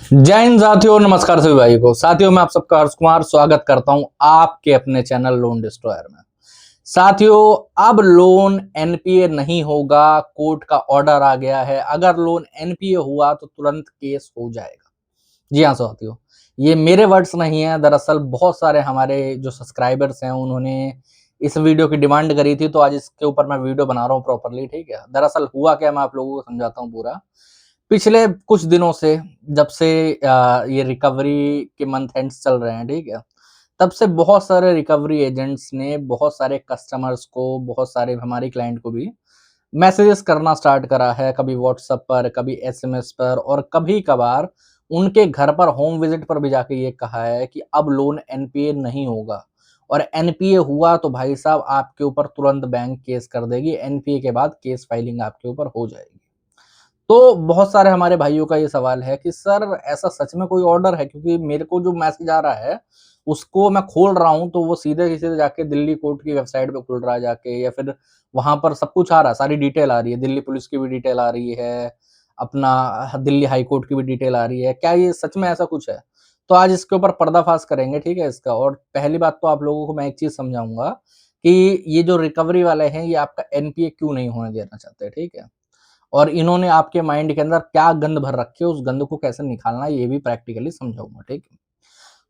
जय हिंद साथियों, नमस्कार सभी भाई को। साथियों, मैं आप सबका हर्ष कुमार स्वागत करता हूं आपके अपने चैनल लोन डिस्ट्रॉयर में। साथियों, अब लोन एनपीए नहीं होगा, कोर्ट का ऑर्डर आ गया है। अगर लोन एनपीए हुआ तो तुरंत केस हो जाएगा। जी हाँ साथियों, ये मेरे वर्ड्स नहीं है। दरअसल बहुत सारे हमारे जो सब्सक्राइबर्स हैं उन्होंने इस वीडियो की डिमांड करी थी, तो आज इसके ऊपर मैं वीडियो बना रहा हूँ प्रॉपरली। ठीक है, दरअसल हुआ क्या, मैं आप लोगों को समझाता हूँ पूरा। पिछले कुछ दिनों से, जब से ये रिकवरी के मंथ एंड्स चल रहे हैं, ठीक है, तब से बहुत सारे रिकवरी एजेंट्स ने बहुत सारे कस्टमर्स को, बहुत सारे हमारे क्लाइंट को भी मैसेजेस करना स्टार्ट करा है। कभी व्हाट्सएप पर, कभी एसएमएस पर, और कभी कभार उनके घर पर होम विजिट पर भी जाके ये कहा है कि अब लोन एनपीए नहीं होगा, और एनपीए हुआ तो भाई साहब आपके ऊपर तुरंत बैंक केस कर देगी। एनपीए के बाद केस फाइलिंग आपके ऊपर हो जाएगी। तो बहुत सारे हमारे भाइयों का ये सवाल है कि सर ऐसा सच में कोई ऑर्डर है? क्योंकि मेरे को जो मैसेज आ रहा है उसको मैं खोल रहा हूँ तो वो सीधे जाके दिल्ली कोर्ट की वेबसाइट पे खुल रहा है जाके, या फिर वहां पर सब कुछ आ रहा है, सारी डिटेल आ रही है, दिल्ली पुलिस की भी डिटेल आ रही है, अपना दिल्ली हाई कोर्ट की भी डिटेल आ रही है। क्या ये सच में ऐसा कुछ है? तो आज इसके ऊपर पर्दाफाश करेंगे, ठीक है इसका। और पहली बात तो आप लोगों को मैं एक चीज समझाऊंगा कि ये जो रिकवरी वाले हैं ये आपका एनपीए क्यों नहीं होने देना चाहते, ठीक है, और इन्होंने आपके माइंड के अंदर क्या गंद भर रखी है, उस गंद को कैसे निकालना है, ये भी प्रैक्टिकली समझाऊंगा, ठीक है।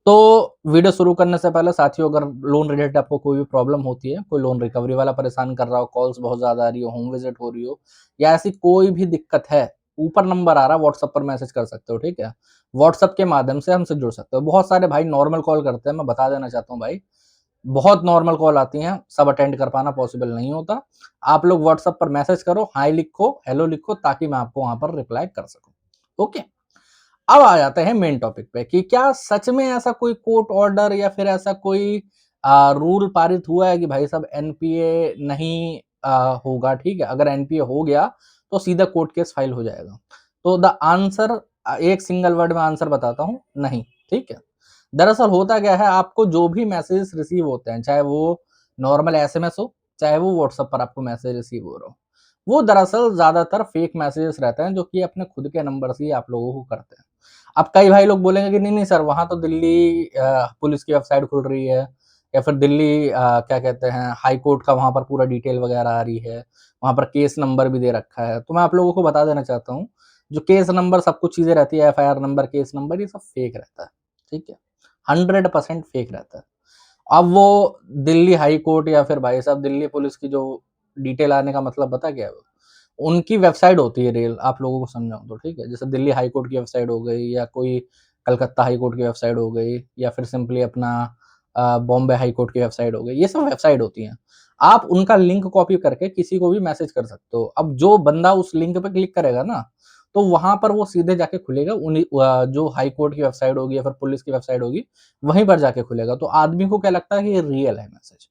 तो वीडियो शुरू करने से पहले साथियों, अगर लोन रिलेटेड आपको कोई भी प्रॉब्लम होती है, कोई लोन रिकवरी वाला परेशान कर रहा हो, कॉल्स बहुत ज्यादा आ रही हो, होम विजिट हो रही हो, या ऐसी कोई भी दिक्कत है, ऊपर नंबर आ रहा है, व्हाट्सएप पर मैसेज कर सकते हो, ठीक है। व्हाट्सएप के माध्यम से हमसे जुड़ सकते हो। बहुत सारे भाई नॉर्मल कॉल करते हैं, मैं बता देना चाहता हूँ भाई, बहुत नॉर्मल कॉल आती हैं, सब अटेंड कर पाना पॉसिबल नहीं होता। आप लोग व्हाट्सएप पर मैसेज करो, हाय लिखो, हेलो लिखो, ताकि मैं आपको वहां पर रिप्लाई कर सकूं। ओके, अब आ जाते हैं मेन टॉपिक पे कि क्या सच में ऐसा कोई कोर्ट ऑर्डर या फिर ऐसा कोई रूल पारित हुआ है कि भाई साहब एनपीए नहीं होगा, ठीक है। अगर एनपीए हो गया तो सीधा कोर्ट केस फाइल हो जाएगा। तो द आंसर, एक सिंगल वर्ड में आंसर बताता हूं, नहीं, ठीक है। दरअसल होता क्या है, आपको जो भी मैसेजेस रिसीव होते हैं, चाहे वो नॉर्मल एसएमएस हो, चाहे वो व्हाट्सएप पर आपको मैसेज रिसीव हो रहा हो, वो दरअसल ज्यादातर फेक मैसेजेस रहते हैं, जो कि अपने खुद के नंबर से ही आप लोगों को करते हैं। अब कई भाई लोग बोलेंगे कि नहीं नहीं सर, वहां तो दिल्ली पुलिस की वेबसाइट खुल रही है, या फिर दिल्ली क्या कहते हैं, हाई कोर्ट का वहां पर पूरा डिटेल वगैरह आ रही है, वहां पर केस नंबर भी दे रखा है। तो मैं आप लोगों को बता देना चाहता हूँ, जो केस नंबर सब कुछ चीजें रहती है, एफआईआर नंबर, केस नंबर, ये सब फेक रहता है, ठीक है, 100% फेक रहता है। अब वो दिल्ली हाई कोर्ट या फिर भाई साहब दिल्ली पुलिस की जो डिटेल आने का मतलब बता क्या है, उनकी वेबसाइट होती है रियल, आप लोगों को समझाऊं तो, ठीक है। जैसे दिल्ली हाई कोर्ट की वेबसाइट हो गई, या कोई कलकत्ता हाई कोर्ट की वेबसाइट हो गई, या फिर सिंपली अपना बॉम्बे हाई कोर्ट की वेबसाइट हो गई, ये सब वेबसाइट होती हैं। आप उनका लिंक कॉपी करके किसी को भी मैसेज कर सकते हो। अब जो बंदा उस लिंक पे क्लिक करेगा ना, तो वहां पर वो सीधे जाके खुलेगा उन्हीं जो हाई कोर्ट की वेबसाइट होगी या फिर पुलिस की वेबसाइट होगी, वहीं पर जाके खुलेगा। तो आदमी को क्या लगता है कि ये रियल है मैसेज।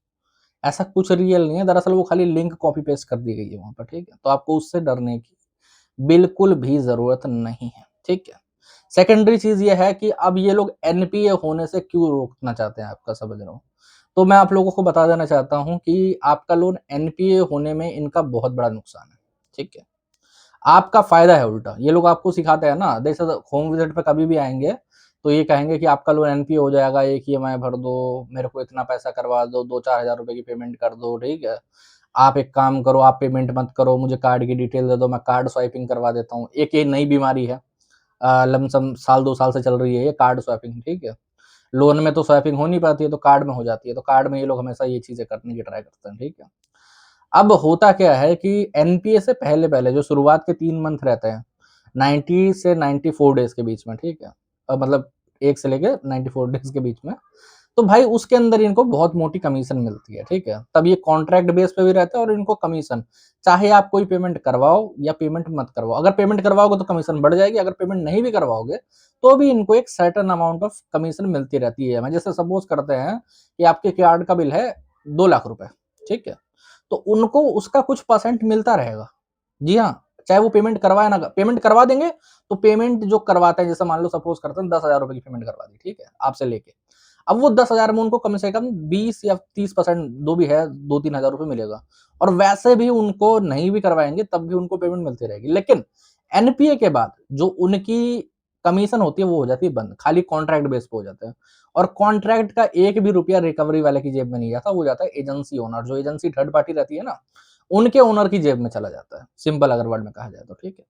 ऐसा कुछ रियल नहीं है, दरअसल वो खाली लिंक कॉपी पेस्ट कर दी गई है वहां पर, ठीक है। तो आपको उससे डरने की बिल्कुल भी जरूरत नहीं है, ठीक है। सेकेंडरी चीज ये है कि अब ये लोग एनपीए होने से क्यों रोकना चाहते हैं, आपका समझ रहा हूँ। तो मैं आप लोगों को बता देना चाहता हूँ कि आपका लोन एनपीए होने में इनका बहुत बड़ा नुकसान है, ठीक है। आपका फायदा है उल्टा, ये लोग आपको सिखाते हैं ना, जैसे होम विजिट पे कभी भी आएंगे तो ये कहेंगे कि आपका लोन एनपीए हो जाएगा, एक ईएमआई भर दो, मेरे को इतना पैसा करवा दो, 2-4 हजार रुपए की पेमेंट कर दो, ठीक है। आप एक काम करो, आप पेमेंट मत करो, मुझे कार्ड की डिटेल दे दो, मैं कार्ड स्वाइपिंग करवा देता हूँ। एक ये नई बीमारी है, लमसम साल 2 साल से चल रही है ये कार्ड स्वैपिंग, ठीक है। लोन में तो स्वैपिंग हो नहीं पाती है, तो कार्ड में हो जाती है, तो कार्ड में ये लोग हमेशा ये चीजें करने की ट्राई करते हैं, ठीक है। अब होता क्या है कि एनपीए से पहले पहले जो शुरुआत के 3 मंथ रहते हैं, 90 से 94 डेज के बीच में, ठीक है, मतलब 1 से लेके 94 डेज के बीच में, तो भाई उसके अंदर इनको बहुत मोटी कमीशन मिलती है, ठीक है। तब ये कॉन्ट्रैक्ट बेस पे भी रहता है, और इनको कमीशन, चाहे आप कोई पेमेंट करवाओ या पेमेंट मत करवाओ, अगर पेमेंट करवाओगे तो कमीशन बढ़ जाएगी, अगर पेमेंट नहीं भी करवाओगे तो भी इनको एक सर्टेन अमाउंट ऑफ कमीशन मिलती रहती है। मैं जैसे सपोज करते हैं कि आपके कार्ड का बिल है 2 लाख रुपए, ठीक है, तो उनको उसका कुछ परसेंट मिलता रहेगा। जी हाँ, चाहे वो पेमेंट करवाए ना, पेमेंट करवा देंगे तो पेमेंट जो करवाते हैं, जैसे मान लो सपोज करते हैं 10 हजार रुपए की पेमेंट करवा दी, ठीक है, आपसे लेके, अब वो 10 हजार में उनको कम से कम 20 या 30% जो भी है, 2-3 हजार रुपए मिलेगा। और वैसे भी उनको नहीं भी करवाएंगे तब भी उनको पेमेंट मिलती रहेगी। लेकिन एनपीए के बाद जो उनकी कमीशन होती है वो हो जाती है बंद, खाली कॉन्ट्रैक्ट बेस पे हो जाता है। और कॉन्ट्रैक्ट का एक भी रुपया रिकवरी वाले की जेब में नहीं जाता, वो जाता है एजेंसी ओनर, जो एजेंसी थर्ड पार्टी रहती है ना, उनके ओनर की जेब में चला जाता है, सिंपल अगर वर्ड में कहा जाए तो, ठीक है।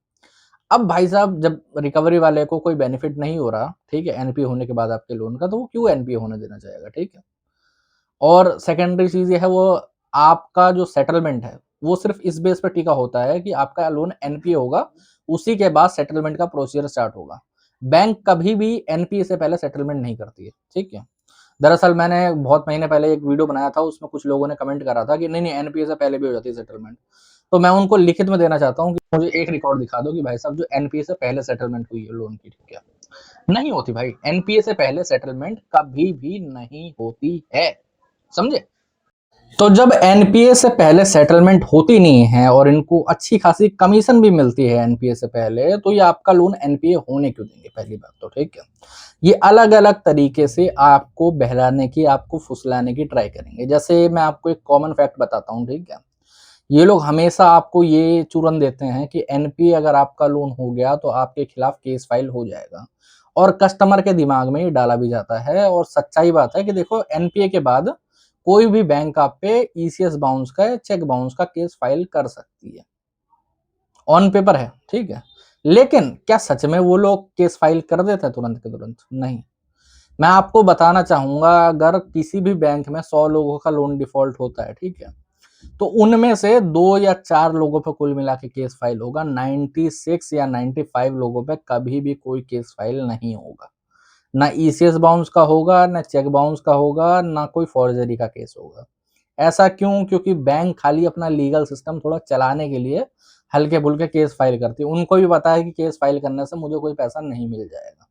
अब भाई साहब जब रिकवरी वाले को कोई बेनिफिट नहीं हो रहा, ठीक है, एनपीए होने के बाद आपके लोन का, तो वो क्यों एनपीए होने देना चाहेगा, ठीक है। और सेकेंडरी चीज ये है, वो आपका जो सेटलमेंट है वो सिर्फ इस बेस पर टिका होता है कि आपका लोन एनपीए होगा, उसी के बाद सेटलमेंट का प्रोसीजर स्टार्ट होगा। बैंक कभी भी एनपीए से पहले सेटलमेंट नहीं करती है, ठीक है। दरअसल मैंने बहुत महीने पहले एक वीडियो बनाया था, उसमें कुछ लोगों ने कमेंट करा था कि नहीं नहीं एनपीए से पहले भी हो जाती है सेटलमेंट। तो मैं उनको लिखित में देना चाहता हूँ कि मुझे एक रिकॉर्ड दिखा दो कि भाई साहब जो एनपीए से पहले सेटलमेंट हुई है लोन की, ठीक है। नहीं होती भाई, एनपीए से पहले सेटलमेंट कभी भी नहीं होती है, समझे। तो जब एनपीए से पहले सेटलमेंट होती नहीं है और इनको अच्छी खासी कमीशन भी मिलती है एनपीए से पहले, तो ये आपका लोन एनपीए होने क्यों देंगे, पहली बात तो, ठीक है। ये अलग अलग तरीके से आपको बहलाने की, आपको फुसलाने की ट्राई करेंगे। जैसे मैं आपको एक कॉमन फैक्ट बताता हूँ, ठीक है। ये लोग हमेशा आपको ये चूरन देते हैं कि एनपीए अगर आपका लोन हो गया तो आपके खिलाफ केस फाइल हो जाएगा, और कस्टमर के दिमाग में ये डाला भी जाता है। और सच्चाई बात है कि देखो, एनपीए के बाद कोई भी बैंक आप पे ईसीएस बाउंस का या चेक बाउंस का केस फाइल कर सकती है, ऑन पेपर है, ठीक है। लेकिन क्या सच में वो लोग केस फाइल कर देते हैं तुरंत के तुरंत? नहीं। मैं आपको बताना चाहूंगा, अगर किसी भी बैंक में 100 लोगों का लोन डिफॉल्ट होता है, ठीक है, तो उनमें से 2 या 4 लोगों पे कुल मिला के केस फाइल होगा। 96 या 95 लोगों पे कभी भी कोई केस फाइल नहीं होगा। ना ईसीएस बाउंस का होगा, ना चेक बाउंस का होगा, ना कोई फॉर्जरी का केस होगा। ऐसा क्यों? क्योंकि बैंक खाली अपना लीगल सिस्टम थोड़ा चलाने के लिए हल्के फुल्के केस फाइल करती है। उनको भी पता है कि केस फाइल करने से मुझे कोई पैसा नहीं मिल जाएगा।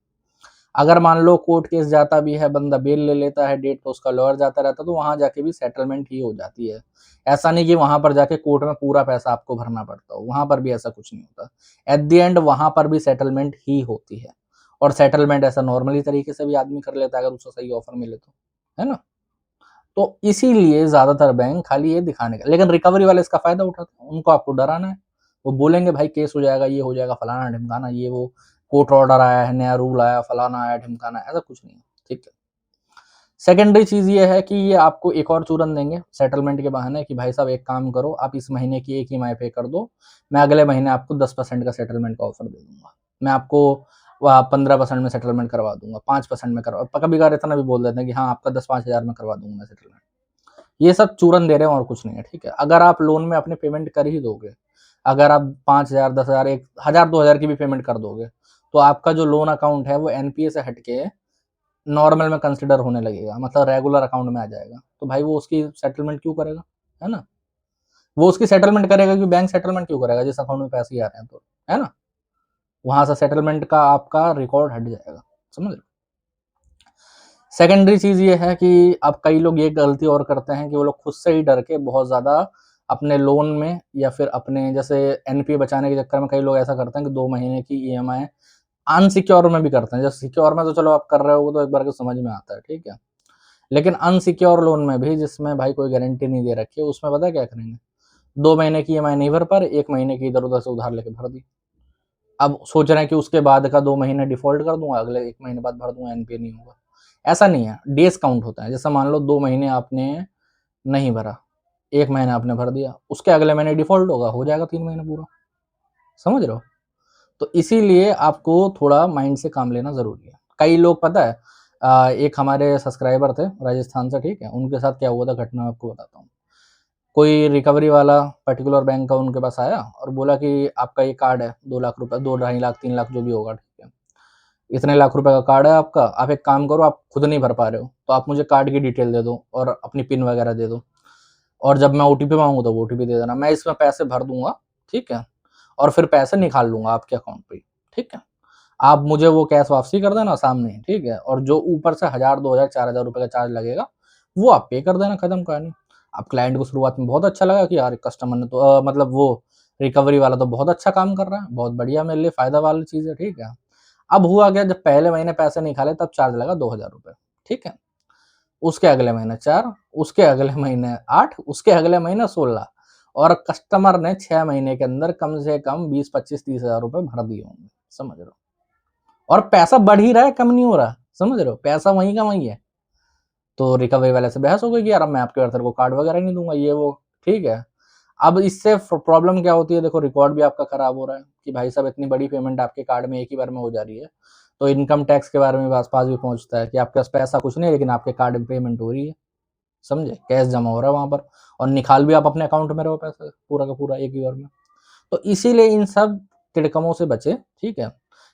अगर मान लो कोर्ट केस जाता भी है, बंदा बेल ले लेता है, डेट पे उसका लॉयर जाता रहता है, तो वहां जाके भी सेटलमेंट ही हो जाती है। ऐसा नहीं कि वहां पर जाके कोर्ट में पूरा पैसा आपको भरना पड़ता हो, वहां पर भी ऐसा कुछ नहीं होता। एट द एंड वहां पर भी सेटलमेंट ही होती है। और सेटलमेंट ऐसा नॉर्मली तरीके से भी आदमी कर लेता है अगर उसे सही ऑफर मिले तो, है ना। तो इसीलिए ज्यादातर बैंक खाली ये दिखाने का, लेकिन रिकवरी वाले इसका फायदा उठाते हैं। उनको आपको डराना है, वो बोलेंगे भाई केस हो जाएगा, ये हो जाएगा, फलाना ढिमकाना, ये वो कोर्ट ऑर्डर आया है, नया रूल आया, फलाना आया, ढिमकाना, ऐसा कुछ नहीं है, ठीक है। सेकेंडरी चीज ये है कि ये आपको एक और चूरन देंगे सेटलमेंट के बहाने कि भाई साहब एक काम करो, आप इस महीने की एक ईएमआई पे कर दो, मैं अगले महीने आपको 10% का सेटलमेंट का ऑफर दे दूंगा, मैं आपको 15% में सेटलमेंट करवा दूंगा, 5% में करवा, कभी कभार इतना भी बोल देते हैं कि हाँ आपका 10-5 हजार में करवा दूंगा मैं सेटलमेंट। ये सब चूरन दे रहे हैं और कुछ नहीं है, ठीक है। अगर आप लोन में अपने पेमेंट कर ही दोगे, अगर आप 5 हजार, 10 हजार, 1 हजार, 2 हजार की भी पेमेंट कर दोगे, तो आपका जो लोन अकाउंट है वो एनपीए से हटके नॉर्मल में कंसिडर होने लगेगा, मतलब रेगुलर अकाउंट में आ जाएगा। तो भाई वो उसकी सेटलमेंट क्यों करेगा, है ना। वो उसकी सेटलमेंट करेगा कि बैंक सेटलमेंट क्यों करेगा जिस अकाउंट में पैसे ही आ रहे हैं, तो है ना। वहां से सेटलमेंट का आपका रिकॉर्ड हट जाएगा, समझ लो। सेकेंडरी चीज ये है कि अब कई लोग ये गलती और करते हैं कि वो लोग खुद से ही डर के बहुत ज्यादा अपने लोन में या फिर अपने जैसे एनपीए बचाने के चक्कर में कई लोग ऐसा करते हैं कि 2 महीने की ईएमआई अनसिक्योर में भी करते हैं। जैसे सिक्योर में तो चलो आप कर रहे हो, वो तो एक बार को समझ में आता है, ठीक है। लेकिन अनसिक्योर लोन में भी, जिसमें भाई कोई गारंटी नहीं दे रखी है, उसमें पता क्या करेंगे, 2 महीने की ईएमआई नहीं भर पा रहे, 1 महीने की इधर उधर से उधार लेके भर दी। अब सोच रहे हैं कि उसके बाद का 2 महीने डिफॉल्ट कर दूंगा, अगले 1 महीने बाद भर दूंगा, एनपीए नहीं होगा। ऐसा नहीं है, डेज काउंट होता है। जैसे मान लो 2 महीने आपने नहीं भरा, 1 महीना आपने भर दिया, उसके अगले महीने डिफॉल्ट होगा, हो जाएगा 3 महीने पूरा, समझ रहे हो। तो इसीलिए आपको थोड़ा माइंड से काम लेना जरूरी है। कई लोग पता है, एक हमारे सब्सक्राइबर थे राजस्थान से, ठीक है, उनके साथ क्या हुआ था घटना आपको बताता हूँ। कोई रिकवरी वाला पर्टिकुलर बैंक का उनके पास आया और बोला कि आपका ये कार्ड है, 2 लाख रुपए, 2-2.5 लाख, 3 लाख जो भी होगा, ठीक है, इतने लाख रुपए का कार्ड है आपका, आप एक काम करो, आप खुद नहीं भर पा रहे हो तो आप मुझे कार्ड की डिटेल दे दो और अपनी पिन वगैरह दे दो, और जब मैं ओटीपी मांगू तो वो ओटीपी दे देना, मैं इसमें पैसे भर दूंगा, ठीक है, और फिर पैसे निकाल लूंगा आपके अकाउंट पे, ठीक है। आप मुझे वो कैश वापसी कर देना सामने, ठीक है, और जो ऊपर से 1,000, 2,000, 4,000 रुपए का चार्ज लगेगा वो आप पे कर देना, खत्म कहानी। अब क्लाइंट को शुरुआत में बहुत अच्छा लगा कि यार कस्टमर ने तो मतलब वो रिकवरी वाला तो बहुत अच्छा काम कर रहा है, बहुत बढ़िया, मेरे लिए फायदा वाली चीज है, ठीक है। अब हुआ क्या, जब पहले महीने पैसे निकाले तब चार्ज लगा 2,000 रुपए, ठीक है। उसके अगले महीने 4, उसके अगले महीने 8, उसके अगले महीने 16, और कस्टमर ने 6 महीने के अंदर कम से कम 20, 25, 30 हजार रुपए भर दिए होंगे, समझ रहे हो। और पैसा बढ़ ही रहा है, कम नहीं हो रहा, समझ रहे हो, पैसा वहीं का वहीं है। तो रिकवरी वाले से बहस हो गई कि यार अब मैं आपके तेरे को कार्ड वगैरह नहीं दूंगा, ये वो, ठीक है। अब इससे प्रॉब्लम क्या होती है, देखो रिकॉर्ड भी आपका खराब हो रहा है कि भाई साहब इतनी बड़ी पेमेंट आपके कार्ड में एक ही बार में हो जा रही है। तो इनकम टैक्स के बारे में पास भी पहुंचता है कि आपके पास पैसा कुछ नहीं, लेकिन आपके कार्ड में पेमेंट हो रही है, समझे, कैश जमा हो रहा है वहां पर, और निकाल भी आप अपने अकाउंट में रहे हो पैसा पूरा का पूरा एक ही बार में। तो इसीलिए इन सब तिड़कमों से बचे, ठीक है।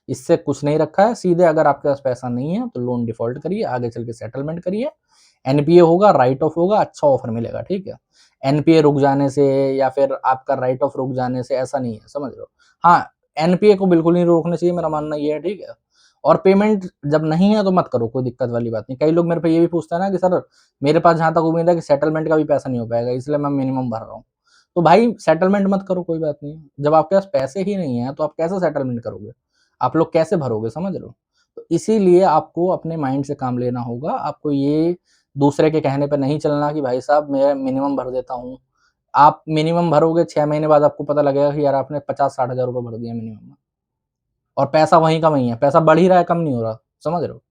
इससे कुछ नहीं रखा है, सीधे अगर आपके पास पैसा नहीं है तो लोन डिफॉल्ट करिए, आगे चल के सेटलमेंट करिए, एनपीए होगा, राइट ऑफ होगा, अच्छा ऑफर मिलेगा, ठीक है। एनपीए रुक जाने से या फिर आपका राइट ऑफ रुक जाने से ऐसा नहीं है, समझ रहे हो। हाँ, एनपीए को बिल्कुल नहीं रोकना चाहिए, मेरा मानना ये है, ठीक है। और पेमेंट जब नहीं है तो मत करो, कोई दिक्कत वाली बात नहीं। कई लोग मेरे पे ये भी पूछते हैं ना कि सर मेरे पास जहां तक उम्मीद है कि सेटलमेंट का भी पैसा नहीं हो पाएगा, इसलिए मैं मिनिमम भर रहा हूँ। तो भाई सेटलमेंट मत करो, कोई बात नहीं। जब आपके पास पैसे ही नहीं है तो आप कैसे सेटलमेंट करोगे, आप लोग कैसे भरोगे, समझ रहे हो। तो इसीलिए आपको अपने माइंड से काम लेना होगा, आपको ये दूसरे के कहने पे नहीं चलना कि भाई साहब मैं मिनिमम भर देता हूँ। आप मिनिमम भरोगे, 6 महीने बाद आपको पता लगेगा कि यार आपने 50-60 हजार रुपये भर दिया मिनिमम में, और पैसा वहीं का वहीं है, पैसा बढ़ ही रहा है, कम नहीं हो रहा, समझ रहे हो।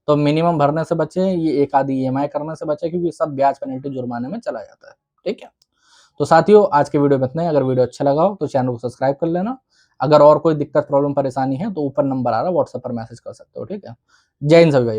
तो मिनिमम भरने से बचे, ये एक आधी ईएमआई करने से बचे, क्योंकि सब ब्याज पेनल्टी जुर्माने में चला जाता है, ठीक है। तो साथियों आज के वीडियो में इतना ही। अगर वीडियो अच्छा लगा हो तो चैनल को सब्सक्राइब कर लेना। अगर और कोई दिक्कत प्रॉब्लम परेशानी है तो ऊपर नंबर आ रहा है, व्हाट्सएप पर मैसेज कर सकते हो, ठीक है। जय हिंद सभी भाई।